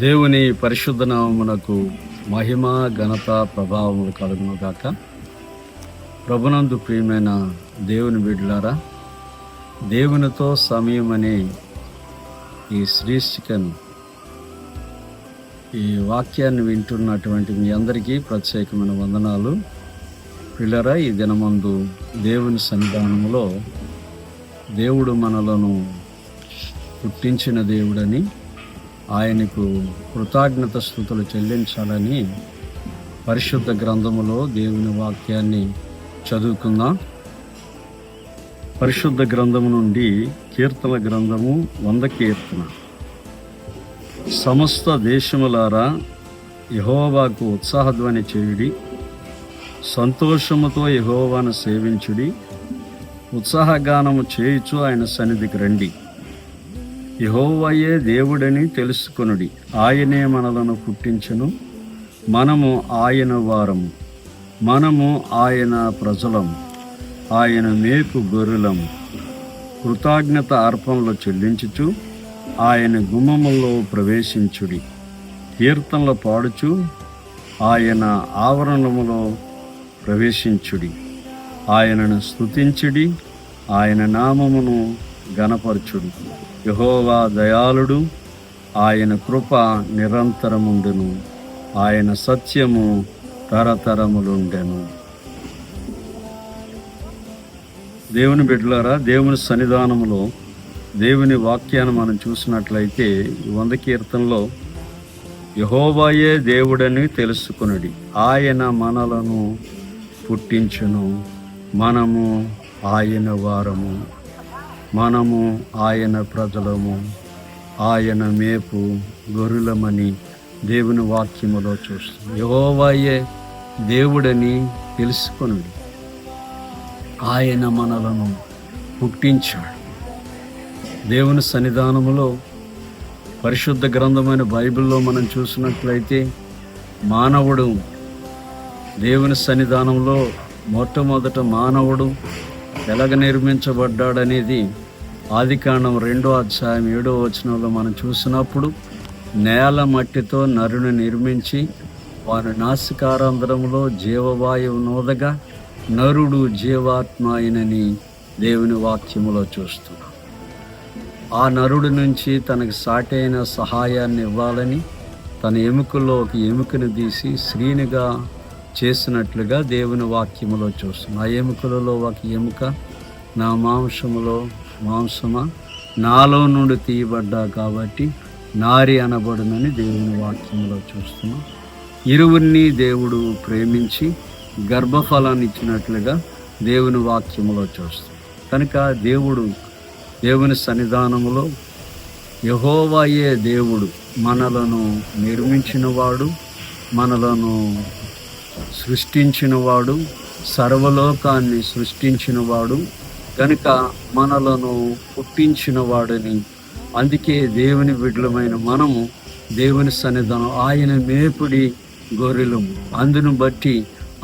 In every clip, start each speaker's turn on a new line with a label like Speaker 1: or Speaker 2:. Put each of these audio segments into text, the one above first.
Speaker 1: దేవుని పరిశుద్ధ నామమునకు మహిమ ఘనత ప్రభావములు కలుగును గాక. ప్రభునందు ప్రియమైన దేవుని బిడ్డలారా, దేవునితో సమయం అనే ఈ శీర్షికను ఈ వాక్యాన్ని వింటున్నటువంటి మీ అందరికీ ప్రత్యేకమైన వందనాలు. పిల్లరా, ఈ దినమందు దేవుని సన్నిధానములో దేవుడు మనలను పుట్టించిన దేవుడని, ఆయనకు కృతజ్ఞత స్తుతులు చెల్లించాలని పరిశుద్ధ గ్రంథములో దేవుని వాక్యాన్ని చదువుకుందాం. పరిశుద్ధ గ్రంథము నుండి కీర్తన గ్రంథము 100 కీర్తన. సమస్త దేశములారా యెహోవాకు ఉత్సాహధ్వని చేయుడి, సంతోషముతో యెహోవాను సేవించుడి, ఉత్సాహగానము చేయుచు ఆయన సన్నిధికి రండి. యెహోవాయే దేవుడని తెలుసుకొనుడి, ఆయనే మనలను పుట్టించెను, మనము ఆయన వారము, మనము ఆయన ప్రజలము, ఆయన మేపు గొర్రెలము. కృతజ్ఞత అర్పణలు చెల్లించుచు ఆయన గుమ్మములో ప్రవేశించుడి, కీర్తనలు పాడుచు ఆయన ఆవరణములో ప్రవేశించుడి. ఆయనను స్తుతించుడి, ఆయన నామమును ఘనపరచుడు. యెహోవా దయాళుడు, ఆయన కృప నిరంతరముండును, ఆయన సత్యము తరతరములుండెను. దేవుని బిడ్డలారా, దేవుని సన్నిధానములో దేవుని వాక్యాన్ని మనం చూసినట్లయితే 100 కీర్తనలో యెహోవాయే దేవుడని తెలుసుకొనుడి, ఆయన మనలను పుట్టించును, మనము ఆయన వారము, మనము ఆయన ప్రజలము, ఆయన మేపు గొర్రెలమని దేవుని వాక్యములో చూస్తాం. యెహోవాయే దేవుడని తెలుసుకొనుడి, ఆయన మనలను పుట్టించాడు. దేవుని సన్నిధానములో పరిశుద్ధ గ్రంథమైన బైబిల్లో మనం చూసినట్లయితే మానవుడు దేవుని సన్నిధానంలో మొట్టమొదట మానవుడు ఎలాగ నిర్మించబడ్డాడనేది ఆదికాండం 2వ అధ్యాయం 7వ వచనంలో మనం చూసినప్పుడు, నేల మట్టితో నరుని నిర్మించి వారి నాసికారంధ్రములో జీవవాయువు నోదగా నరుడు జీవాత్మ అయినని దేవుని వాక్యములో చూస్తున్నాం. ఆ నరుడి నుంచి తనకు సాటైన సహాయాన్ని ఇవ్వాలని తన ఎముకల్లో ఒక ఎముకను తీసి స్త్రీనిగా చేసినట్లుగా దేవుని వాక్యములో చూస్తున్నాం. ఆ ఎముకలలో ఒక ఎముక, నా మాంసములో మాంసమా, నాలో నుండి తీయబడ్డా కాబట్టి నారి అనబడునని దేవుని వాక్యములో చూస్తున్నాం. ఇరువురిని దేవుడు ప్రేమించి గర్భఫలాన్ని ఇచ్చినట్లుగా దేవుని వాక్యములో చూస్తాం. కనుక దేవుని సన్నిధానములో యెహోవాయే దేవుడు, మనలను నిర్మించినవాడు, మనలను సృష్టించినవాడు, సర్వలోకాన్ని సృష్టించినవాడు, కనుక మనలను పుట్టించినవాడని. అందుకే దేవుని బిడ్డలమైన మనము దేవుని సన్నిధానం, ఆయన మేపుడి గొర్రెలము. అందును బట్టి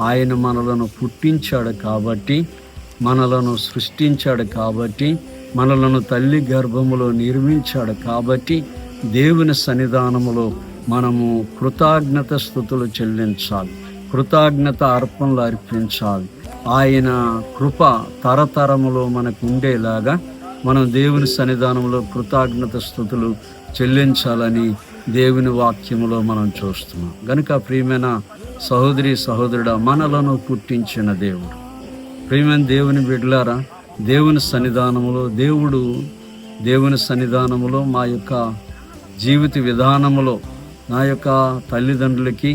Speaker 1: ఆయన మనలను పుట్టించాడు కాబట్టి, మనలను సృష్టించాడు కాబట్టి, మనలను తల్లి గర్భములో నిర్మించాడు కాబట్టి, దేవుని సన్నిధానములో మనము కృతజ్ఞత స్తుతులు చెల్లించాలి, కృతజ్ఞత అర్పణలు అర్పించాలి. ఆయన కృప తరతరములో మనకు ఉండేలాగా మనం దేవుని సన్నిధానంలో కృతజ్ఞత స్తుతులు చెల్లించాలని దేవుని వాక్యములో మనం చూస్తున్నాం. గనుక ప్రియమైన సహోదరి సహోదరుడా, మనలను పుట్టించిన దేవుడు, ప్రియమైన దేవుని బిడ్డలారా, దేవుని సన్నిధానములో మా యొక్క జీవిత విధానములో నా యొక్క తల్లిదండ్రులకి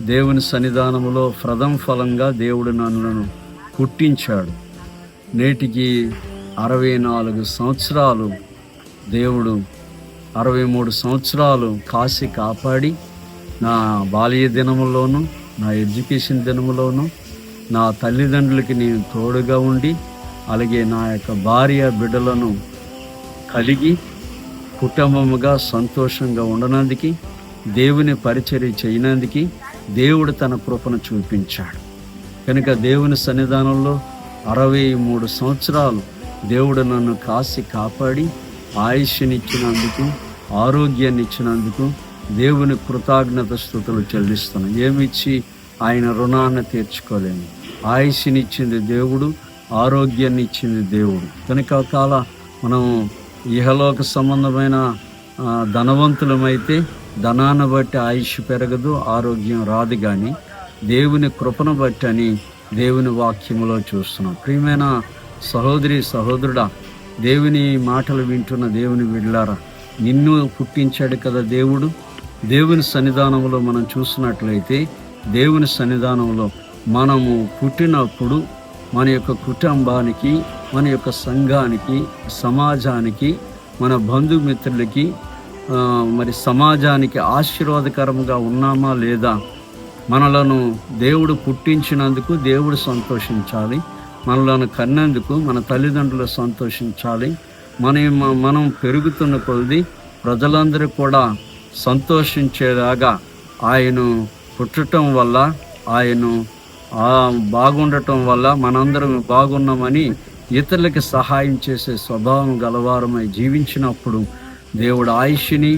Speaker 1: దేవుని సన్నిధానములో ప్రథమ ఫలంగా దేవుడు నన్ను పుట్టించాడు. నేటికి 64 సంవత్సరాలు దేవుడు 63 సంవత్సరాలు కాసి కాపాడి, నా బాల్య దినములోను, నా ఎడ్యుకేషన్ దినములోను నా తల్లిదండ్రులకి నేను తోడుగా ఉండి, అలాగే నా యొక్క భార్య బిడ్డలను కలిగి కుటుంబముగా సంతోషంగా ఉండనందుకు, దేవుని పరిచర్య చేయనందుకు దేవుడు తన కృపను చూపించాడు. కనుక దేవుని సన్నిధానంలో 63 సంవత్సరాలు దేవుడు నన్ను కాసి కాపాడి ఆయుష్నిచ్చినందుకు, ఆరోగ్యాన్ని ఇచ్చినందుకు దేవుని కృతజ్ఞత స్తుతులు చెల్లిస్తున్నాం. ఏమిచ్చి ఆయన రుణాన్ని తీర్చుకోలేము. ఆయుష్నిచ్చింది దేవుడు, ఆరోగ్యాన్ని ఇచ్చింది దేవుడు. కనుక కాల మనం ఇహలోక సంబంధమైన ధనవంతులమైతే ధనాన్ని బట్టి ఆయుష్ పెరగదు, ఆరోగ్యం రాదు. కానీ దేవుని కృపను బట్టి అని దేవుని వాక్యములో చూస్తున్నాం. ప్రియమైన సహోదరి సహోదరుడా, దేవుని మాటలు వింటున్న దేవుని బిడ్డలారా, నిన్ను పుట్టించాడు కదా దేవుడు. దేవుని సన్నిధానంలో మనం చూసినట్లయితే, దేవుని సన్నిధానంలో మనము పుట్టినప్పుడు మన యొక్క కుటుంబానికి, మన యొక్క సంఘానికి, సమాజానికి, మన బంధుమిత్రులకి, మరి సమాజానికి ఆశీర్వాదకరంగా ఉన్నామా లేదా? మనలను దేవుడు పుట్టించినందుకు దేవుడు సంతోషించాలి. మనలను కన్నందుకు మన తల్లిదండ్రులు సంతోషించాలి. మనం పెరుగుతున్న కొలది ప్రజలందరూ కూడా సంతోషించేలాగా ఆయన పుట్టడం వల్ల, ఆయన బాగుండటం వల్ల మనందరం బాగున్నామని ఇతరులకి సహాయం చేసే స్వభావం గలవారమై జీవించినప్పుడు దేవుడు ఆయుష్ని,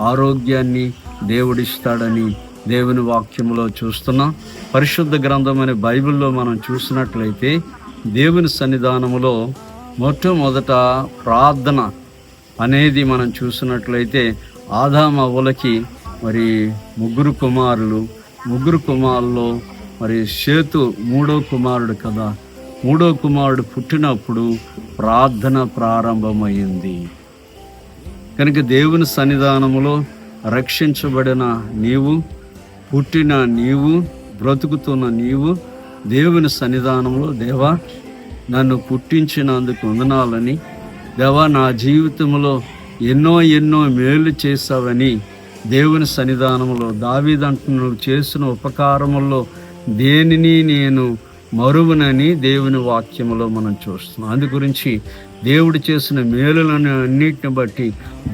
Speaker 1: ఆరోగ్యాన్ని దేవుడిస్తాడని దేవుని వాక్యంలో చూస్తున్నాం. పరిశుద్ధ గ్రంథమైన బైబిల్లో మనం చూసినట్లయితే, దేవుని సన్నిధానములో మొట్టమొదట ప్రార్థన అనేది మనం చూసినట్లయితే, ఆదాము అవ్వలకి మరి ముగ్గురు కుమారుల్లో మరి షేతు మూడో కుమారుడు కదా. మూడో కుమారుడు పుట్టినప్పుడు ప్రార్థన ప్రారంభమైంది. కనుక దేవుని సన్నిధానములో రక్షించబడిన నీవు, పుట్టిన నీవు, బ్రతుకుతున్న నీవు దేవుని సన్నిధానంలో, దేవా నన్ను పుట్టించినందుకు వందనాలని, దేవా నా జీవితంలో ఎన్నో మేలు చేశావని దేవుని సన్నిధానంలో దావీదు అంటున్నాడు, చేసిన ఉపకారముల్లో దేనిని నేను మరువనని దేవుని వాక్యములో మనం చూస్తున్నాం. అందు గురించి దేవుడు చేసిన మేలులను అన్నిటిని బట్టి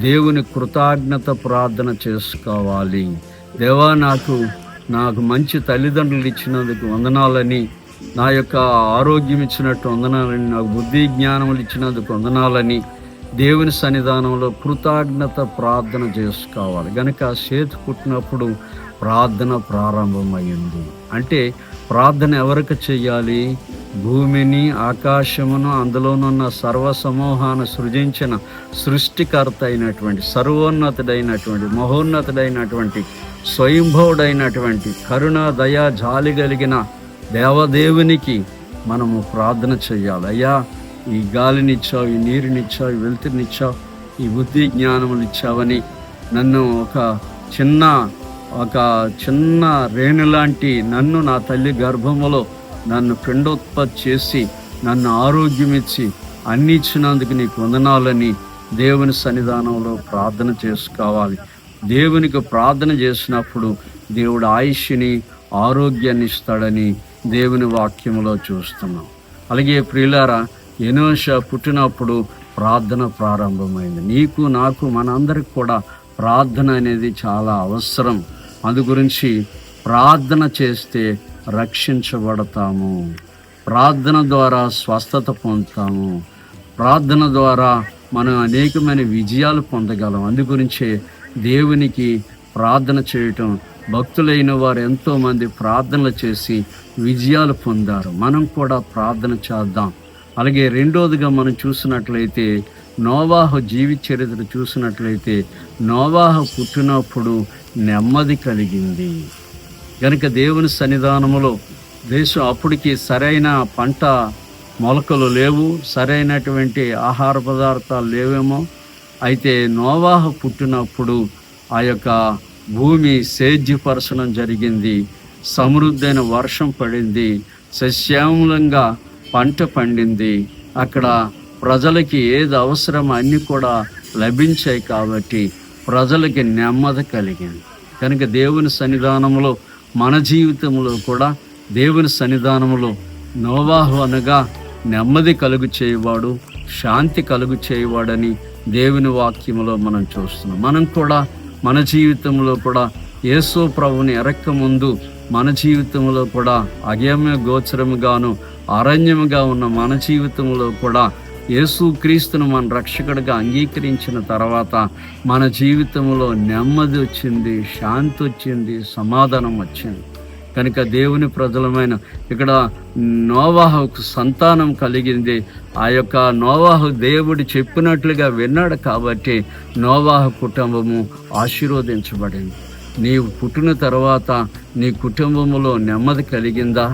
Speaker 1: దేవుని కృతజ్ఞత ప్రార్థన చేసుకోవాలి. దేవా నాకు మంచి తల్లిదండ్రులు ఇచ్చినందుకు వందనాలని, నా యొక్క ఆరోగ్యం ఇచ్చినట్టు వందనాలని, నాకు బుద్ధి జ్ఞానములు ఇచ్చినందుకు వందనాలని దేవుని సన్నిధానంలో కృతజ్ఞత ప్రార్థన చేసుకోవాలి. గనుక షేతు పుట్టినప్పుడు ప్రార్థన ప్రారంభమైంది. అంటే ప్రార్థన ఎవరికి చెయ్యాలి? భూమిని, ఆకాశమును, అందులోనున్న సర్వ సమూహాన్ని సృజించిన సృష్టికర్త అయినటువంటి, సర్వోన్నతుడైనటువంటి, మహోన్నతుడైనటువంటి, స్వయంభవుడైనటువంటి, కరుణ, దయ, జాలి కలిగిన దేవదేవునికి మనము ప్రార్థన చెయ్యాలి. అయ్యా, ఈ గాలినిచ్చావు, ఈ నీరునిచ్చావు, ఈ వెలుతురునిచ్చావు, ఈ బుద్ధి జ్ఞానములు ఇచ్చావని నన్ను ఒక చిన్న రేణు లాంటి నన్ను నా తల్లి గర్భములో నన్ను పిండోత్పత్తి చేసి నన్ను ఆరోగ్యం ఇచ్చి అన్ని ఇచ్చినందుకు నీకు వందనాలని దేవుని సన్నిధానంలో ప్రార్థన చేసుకోవాలి. దేవునికి ప్రార్థన చేసినప్పుడు దేవుడు ఆయుష్ని, ఆరోగ్యాన్ని ఇస్తాడని దేవుని వాక్యంలో చూస్తున్నాం. అలాగే ప్రియులారా, ఎనోష పుట్టినప్పుడు ప్రార్థన ప్రారంభమైంది. నీకు, నాకు, మనందరికి కూడా ప్రార్థన అనేది చాలా అవసరం. అందు గురించి ప్రార్థన చేస్తే రక్షించబడతాము. ప్రార్థన ద్వారా స్వస్థత పొందుతాము. ప్రార్థన ద్వారా మనం అనేకమైన విజయాలు పొందగలం. అందు గురించే దేవునికి ప్రార్థన చేయటం, భక్తులైన వారు ఎంతోమంది ప్రార్థనలు చేసి విజయాలు పొందారు. మనం కూడా ప్రార్థన చేద్దాం. అలాగే రెండోదిగా మనం చూసినట్లయితే, నోవాహు జీవిత చరిత్ర చూసినట్లయితే, నోవాహు పుట్టినప్పుడు నెమ్మది కలిగింది. కనుక దేవుని సన్నిధానములో దేశం అప్పటికి సరైన పంట మొలకలు లేవు, సరైనటువంటి ఆహార పదార్థాలు లేవేమో. అయితే నోవాహు పుట్టినప్పుడు ఆ యొక్క భూమి సేద్యపరచడం జరిగింది, సమృద్ధైన వర్షం పడింది, సస్యామలంగా పంట పండింది. అక్కడ ప్రజలకి ఏది అవసరమో అన్నీ కూడా లభించాయి. కాబట్టి ప్రజలకి నెమ్మది కలిగింది. కనుక దేవుని సన్నిధానంలో, మన జీవితంలో కూడా దేవుని సన్నిధానంలో నోవాహు అనగా నెమ్మది కలుగు చేయవాడు, శాంతి కలుగు చేయవాడని దేవుని వాక్యములో మనం చూస్తున్నాం. మనం కూడా మన జీవితంలో కూడా యేసు ప్రభుని ఎరక్క ముందు మన జీవితంలో కూడా అగమ్య గోచరముగాను అరణ్యముగా ఉన్న మన జీవితంలో కూడా యేసు క్రీస్తును మన రక్షకుడిగా అంగీకరించిన తర్వాత మన జీవితంలో నెమ్మది వచ్చింది, శాంతి వచ్చింది, సమాధానం వచ్చింది. కనుక దేవుని ప్రజలమైన ఇక్కడ నోవాహుకు సంతానం కలిగింది. ఆ యొక్క నోవాహు దేవుడు చెప్పినట్లుగా విన్నాడు కాబట్టి నోవాహు కుటుంబము ఆశీర్వదించబడింది. నీవు పుట్టిన తర్వాత నీ కుటుంబంలో నెమ్మది కలిగిందా?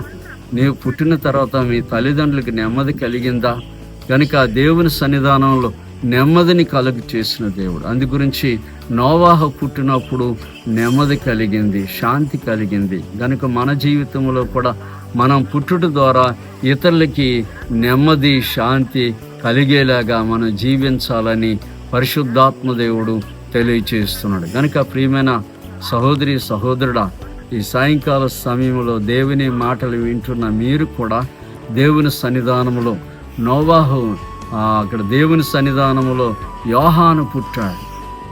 Speaker 1: నీవు పుట్టిన తర్వాత మీ తల్లిదండ్రులకు నెమ్మది కలిగిందా? కనుక దేవుని సన్నిధానంలో నెమ్మదిని కలుగు చేసిన దేవుడు. అందు గురించి నోవాహు పుట్టినప్పుడు నెమ్మది కలిగింది, శాంతి కలిగింది. కనుక మన జీవితంలో కూడా మనం పుట్టుట ద్వారా ఇతరులకి నెమ్మది, శాంతి కలిగేలాగా మనం జీవించాలని పరిశుద్ధాత్మ దేవుడు తెలియచేస్తున్నాడు. కనుక ప్రియమైన సహోదరి సహోదరుడా, ఈ సాయంకాల సమయంలో దేవుని మాటలు వింటున్న మీరు కూడా దేవుని సన్నిధానంలో నోవాహు అక్కడ దేవుని సన్నిధానంలో యోహాను పుట్టాడు.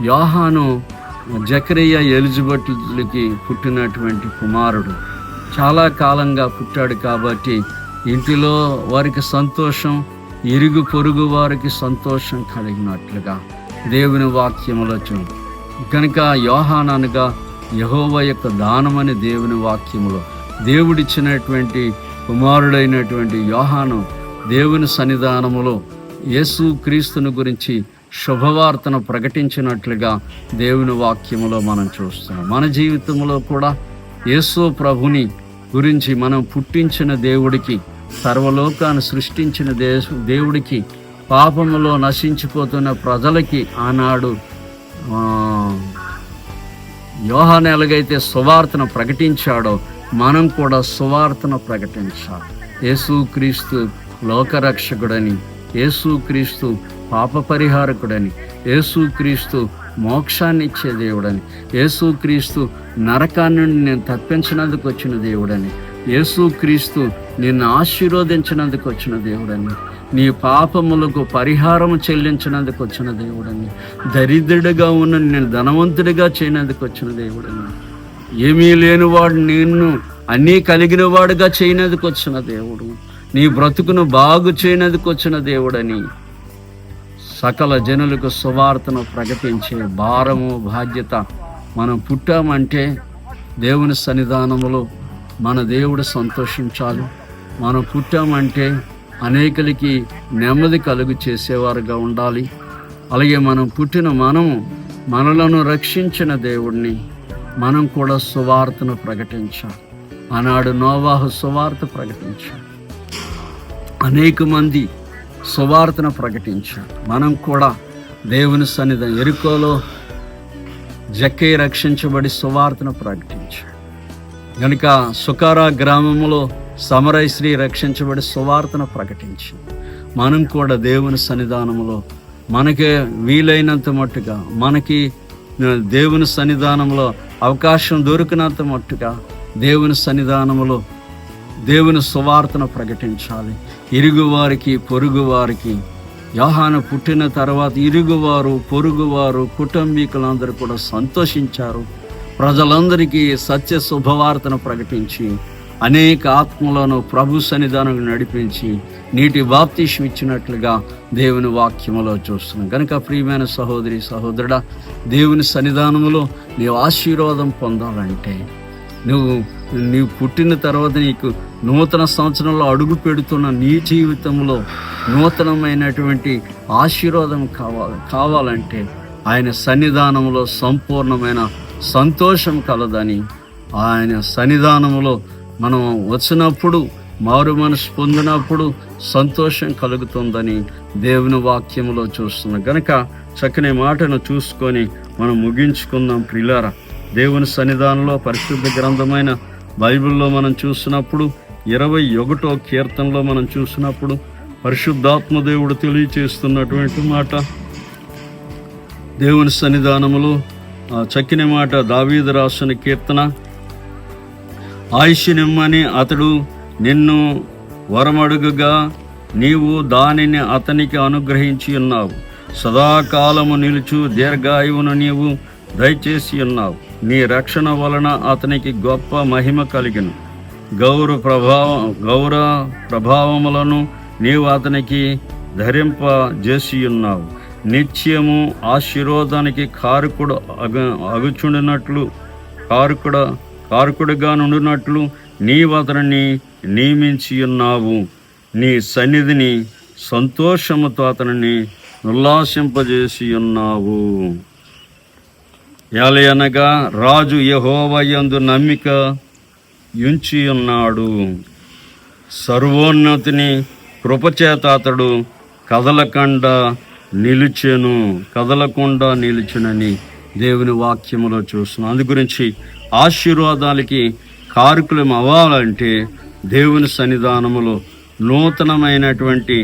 Speaker 1: యోహాను జకరియా ఎలిజబెత్లకి పుట్టినటువంటి కుమారుడు. చాలా కాలంగా పుట్టాడు కాబట్టి ఇంటిలో వారికి సంతోషం, ఇరుగు పొరుగు వారికి సంతోషం కలిగినట్లుగా దేవుని వాక్యములో చూడు. కనుక యోహాను అనగా యెహోవా యొక్క దానమని దేవుని వాక్యములో దేవుడిచ్చినటువంటి కుమారుడైనటువంటి యోహాను దేవుని సన్నిధానములో యేసు క్రీస్తుని గురించి శుభవార్తను ప్రకటించినట్లుగా దేవుని వాక్యములో మనం చూస్తున్నాం. మన జీవితంలో కూడా యేసు ప్రభుని గురించి మనం పుట్టించిన దేవుడికి, సర్వలోకాన్ని సృష్టించిన దేవుడికి, పాపములో నశించిపోతున్న ప్రజలకి ఆనాడు యోహాను ఎలాగైతే సువార్తను ప్రకటించాడో మనం కూడా సువార్తను ప్రకటించాలి. యేసుక్రీస్తు లోకరక్షకుడని, యేసుక్రీస్తు పాప పరిహారకుడని, యేసుక్రీస్తు మోక్షాన్ని ఇచ్చే దేవుడని, యేసుక్రీస్తు నరకాన్ని నుండి నేను తప్పించినందుకు వచ్చిన దేవుడని, యేసుక్రీస్తు నిన్ను ఆశీర్వదించినందుకు వచ్చిన దేవుడని, నీ పాపములకు పరిహారము చెల్లించినందుకు వచ్చిన దేవుడని, దరిద్రుడిగా ఉన్న నేను ధనవంతుడిగా చేయనందుకు వచ్చిన దేవుడని, ఏమీ లేనివాడు నిన్ను అన్నీ కలిగిన వాడుగా చేయనందుకు వచ్చిన దేవుడు, నీ బ్రతుకును బాగు చేయనందుకు వచ్చిన దేవుడని, సకల జనులకు సువార్తను ప్రకటించే భారము, బాధ్యత మనం పుట్టామంటే దేవుని సన్నిధానములో మన దేవుడు సంతోషించాలి. మనం పుట్టామంటే అనేకులకి నెమ్మది కలుగు చేసేవారుగా ఉండాలి. అలాగే మనం పుట్టిన మనలను రక్షించిన దేవుడిని మనం కూడా సువార్తను ప్రకటించాలి. ఆనాడు నోవాహు సువార్త ప్రకటించాలి, అనేక మంది సువార్తను ప్రకటించారు. మనం కూడా దేవుని సన్నిధానం యెరికోలో జక్కయ్య రక్షించబడి సువార్తను ప్రకటించాడు. కనుక సుకారా గ్రామంలో సమరయ స్త్రీ రక్షించబడి సువార్తను ప్రకటించింది. మనం కూడా దేవుని సన్నిధానంలో మనకి వీలైనంత మట్టుగా, మనకి దేవుని సన్నిధానంలో అవకాశం దొరికినంత మట్టుగా దేవుని సన్నిధానంలో దేవుని సువార్తను ప్రకటించాలి. ఇరుగువారికి, పొరుగువారికి. యోహాను పుట్టిన తర్వాత ఇరుగువారు, పొరుగువారు, కుటుంబీకులందరూ కూడా సంతోషించారు. ప్రజలందరికీ సత్య శుభవార్తను ప్రకటించి అనేక ఆత్మలను ప్రభు సన్నిధానం నడిపించి నీటి బాప్తీసం ఇచ్చినట్లుగా దేవుని వాక్యములో చూస్తున్నాం. కనుక ప్రియమైన సహోదరి సహోదరుడా, దేవుని సన్నిధానములో నీవు ఆశీర్వాదం పొందాలంటే నీవు పుట్టిన తర్వాత నీకు నూతన సంవత్సరంలో అడుగు పెడుతున్న నీ జీవితంలో నూతనమైనటువంటి ఆశీర్వాదం కావాలంటే ఆయన సన్నిధానంలో సంపూర్ణమైన సంతోషం కలదని, ఆయన సన్నిధానంలో మనం వచ్చినప్పుడు, మారు మనసు పొందినప్పుడు సంతోషం కలుగుతుందని దేవుని వాక్యములో చూస్తున్నాం. కనుక చక్కని మాటను చూసుకొని మనం ముగించుకుందాం. ప్రియులారా, దేవుని సన్నిధానంలో పరిశుద్ధ గ్రంథమైన బైబిల్లో మనం చూసినప్పుడు 21వ కీర్తనలో మనం చూసినప్పుడు పరిశుద్ధాత్మ దేవుడు తెలియచేస్తున్నటువంటి మాట, దేవుని సన్నిధానములో చక్కిన మాట, దావీదు రాసిన కీర్తన, ఆయుష్నిమ్మని అతడు నిన్ను వరమడుగుగా నీవు దానిని అతనికి అనుగ్రహించి ఉన్నావు. సదాకాలము నిలుచు దీర్ఘాయువును నీవు దయచేసి ఉన్నావు. నీ రక్షణ వలన అతనికి గొప్ప మహిమ కలిగిన గౌరవ ప్రభావములను నీవు అతనికి ధరింపజేసి ఉన్నావు. నిత్యము ఆశీర్వాదానికి కారకుడుగా నుండినట్లు నీవు అతనిని నియమించి ఉన్నావు. నీ సన్నిధిని సంతోషముతో అతనిని ఉల్లాసింపజేసి ఉన్నావు. ఏలయనగా రాజు యెహోవా యందు నమ్మిక ఉంచి ఉన్నాడు. సర్వోన్నతిని కృపచేత అతడు కదలకుండా నిలుచునని దేవుని వాక్యములో చూస్తున్నాం. అందు గురించి ఆశీర్వాదాలకి కారకులం అవ్వాలంటే దేవుని సన్నిధానములో నూతనమైనటువంటి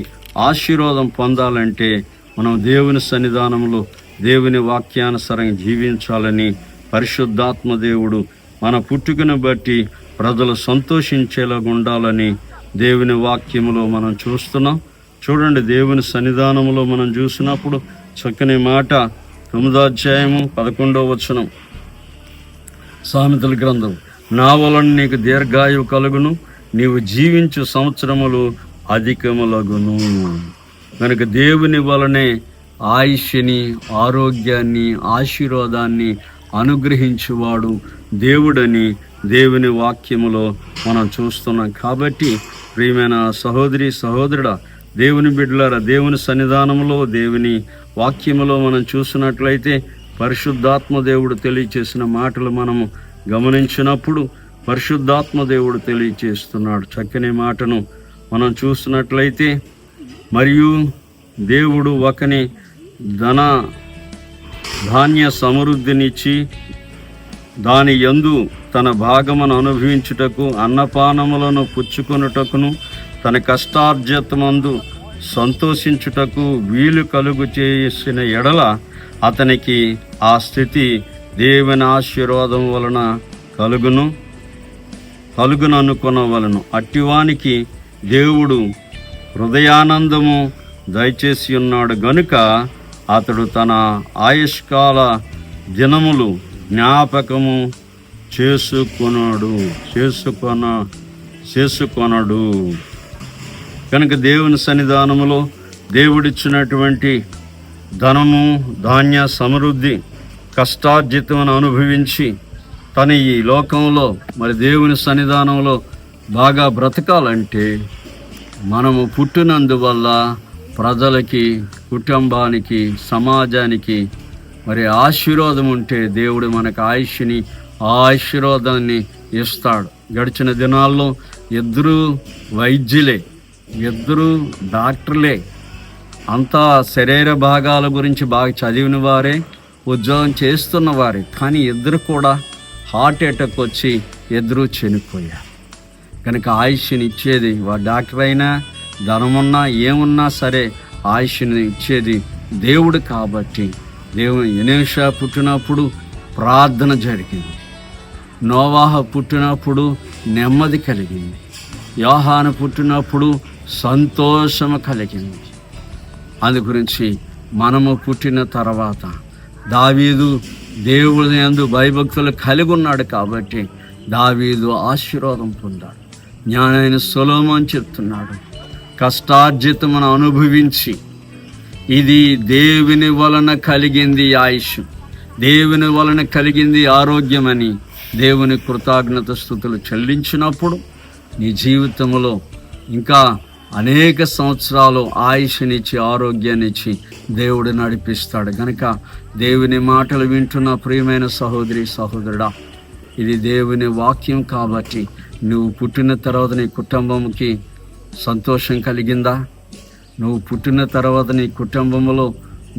Speaker 1: ఆశీర్వాదం పొందాలంటే మనం దేవుని సన్నిధానంలో దేవుని వాక్యానుసారంగా జీవించాలని పరిశుద్ధాత్మ దేవుడు మన పుట్టుకను బట్టి ప్రజలు సంతోషించేలాగా ఉండాలని దేవుని వాక్యములో మనం చూస్తున్నాం. చూడండి, దేవుని సన్నిధానంలో మనం చూసినప్పుడు చక్కని మాట 9వ అధ్యాయము 11వ వచనం, సామెతల గ్రంథం, నా వలన నీకు దీర్ఘాయువు కలుగును, నీవు జీవించు సంవత్సరములు అధికములగును. కనుక దేవుని వలనే ఆయుష్ని, ఆరోగ్యాన్ని, ఆశీర్వాదాన్ని అనుగ్రహించువాడు దేవుడని దేవుని వాక్యములో మనం చూస్తున్నాం. కాబట్టి ప్రియమైన సహోదరి సహోదరుడా, దేవుని బిడ్డలారా, దేవుని సన్నిధానంలో దేవుని వాక్యములో మనం చూసినట్లయితే పరిశుద్ధాత్మ దేవుడు తెలియచేసిన మాటలు మనము గమనించినప్పుడు పరిశుద్ధాత్మ దేవుడు తెలియచేస్తున్నాడు. చక్కని మాటను మనం చూసినట్లయితే, మరియు దేవుడు ఒకని ధాన్య సమృద్ధినిచ్చి దాని యందు తన భాగమును అనుభవించుటకు, అన్నపానములను పుచ్చుకొనుటకును, తన కష్టార్జితమందు సంతోషించుటకు వీలు కలుగు చేసిన ఎడల అతనికి ఆ స్థితి దేవుని ఆశీర్వాదం వలన కలుగుననుకొనవలను. అట్టివానికి దేవుడు హృదయానందము దయచేసి ఉన్నాడు గనుక అతడు తన ఆయుష్కాల దినములు జ్ఞాపకము చేసుకొనడు. కనుక దేవుని సన్నిధానములో దేవుడిచ్చినటువంటి ధనము, ధాన్య సమృద్ధి, కష్టార్జితమును అనుభవించి తన ఈ లోకంలో మరి దేవుని సన్నిధానంలో బాగా బ్రతకాలంటే మనము పుట్టినందువల్ల ప్రజలకి, కుటుంబానికి, సమాజానికి మరి ఆశీర్వాదం ఉంటే దేవుడు మనకు ఆయుష్ని, ఆ ఆశీర్వాదాన్ని ఇస్తాడు. గడిచిన దినాల్లో ఇద్దరు వైద్యులే, ఇద్దరు డాక్టర్లే, అంతా శరీర భాగాల గురించి బాగా చదివిన వారే, ఉద్యోగం చేస్తున్న వారే, కానీ ఇద్దరు కూడా హార్ట్ అటాక్ వచ్చి ఇద్దరు చనిపోయారు. కనుక ఆయుష్ని ఇచ్చేది వాడు డాక్టర్ అయినా, ధనమున్నా, ఏమున్నా సరే ఆయుష్ని ఇచ్చేది దేవుడు. కాబట్టి దేవుడు ఎలీషా పుట్టినప్పుడు ప్రార్థన జరిగింది, నోవాహ పుట్టినప్పుడు నెమ్మది కలిగింది, యోహాను పుట్టినప్పుడు సంతోషము కలిగింది. అందు గురించి మనము పుట్టిన తర్వాత దావీదు దేవుని యందు భయభక్తులు కలిగి ఉన్నాడు. కాబట్టి దావీదు ఆశీర్వాదం పొందాడు. జ్ఞానైన సొలొమోను చెప్తున్నాడు, కష్టార్జితమును అనుభవించి ఇది దేవుని వలన కలిగింది ఆయుష్, దేవుని వలన కలిగింది ఆరోగ్యమని దేవుని కృతజ్ఞత స్తుతులు చెల్లించినప్పుడు నీ జీవితంలో ఇంకా అనేక సంవత్సరాలు ఆయుష్నిచ్చి, ఆరోగ్యాన్నిచ్చి దేవుడు నడిపిస్తాడు. కనుక దేవుని మాటలు వింటున్న ప్రియమైన సహోదరి సహోదరుడా, ఇది దేవుని వాక్యం. కాబట్టి నువ్వు పుట్టిన తర్వాత నీ కుటుంబంకి సంతోషం కలిగిందా? నువ్వు పుట్టిన తర్వాత నీ కుటుంబంలో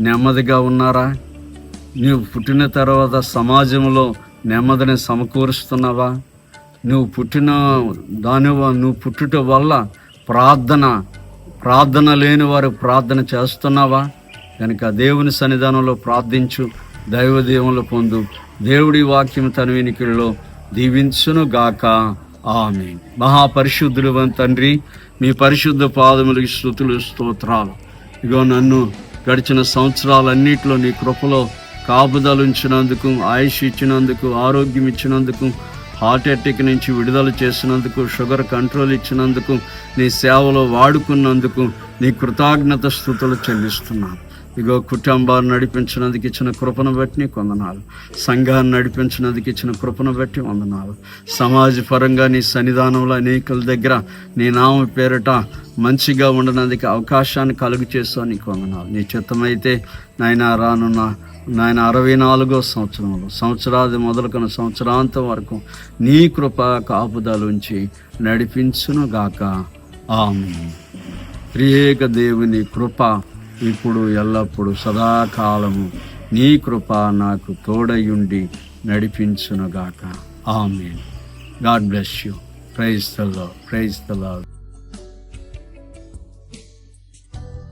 Speaker 1: నెమ్మదిగా ఉన్నారా? నువ్వు పుట్టిన తర్వాత సమాజంలో నెమ్మదిని సమకూరుస్తున్నావా? నువ్వు పుట్టుట వల్ల ప్రార్థన లేని వారు ప్రార్థన చేస్తున్నావా? కనుక దేవుని సన్నిధానంలో ప్రార్థించు, దైవ దీవెనలు పొందు. దేవుడి వాక్యం తన వినికిడిలో దీవించును గాక. ఆమేన్. మహాపరిశుద్ధుడు తండ్రి, మీ పరిశుద్ధ పాదములకి స్తుతులు, స్తోత్రాలు. ఇగో నన్ను గడిచిన సంవత్సరాలన్నిటిలో నీ కృపలో కాపుదలు ఉంచినందుకు, ఆయుష్ ఇచ్చినందుకు, ఆరోగ్యం ఇచ్చినందుకు, హార్ట్ అటాక్ నుంచి విడుదల చేసినందుకు, షుగర్ కంట్రోల్ ఇచ్చినందుకు, నీ సేవలో వాడుకున్నందుకు నీ కృతజ్ఞత స్తుతులు చెల్లిస్తున్నాను. ఇగో కుటుంబాన్ని నడిపించినందుకు ఇచ్చిన కృపను బట్టి నీకు వందనాలు. సంఘాన్ని నడిపించినందుకు ఇచ్చిన కృపను బట్టి వందనాలు. సమాజపరంగా నీ సన్నిధానంలో అనేకుల దగ్గర నీ నామ పేరిట మంచిగా ఉండనందుకు అవకాశాన్ని కలుగు చేస్తావు, నీకు వందనాలు. నీ చిత్తమైతే నాయన రానున్న 64వ సంవత్సరంలో సంవత్సరాది మొదలుకొని సంవత్సరాంతం వరకు నీ కృప కాపుదలుంచి నడిపించును గాక. ఆమేన్. త్రియేక దేవుని కృప ఇప్పుడు ఎల్లప్పుడూ సదాకాలము నీ కృప నాకు తోడయుండి నడిపించునుగాక. ఆమేన్. God bless you. Praise the Lord. Praise the lord.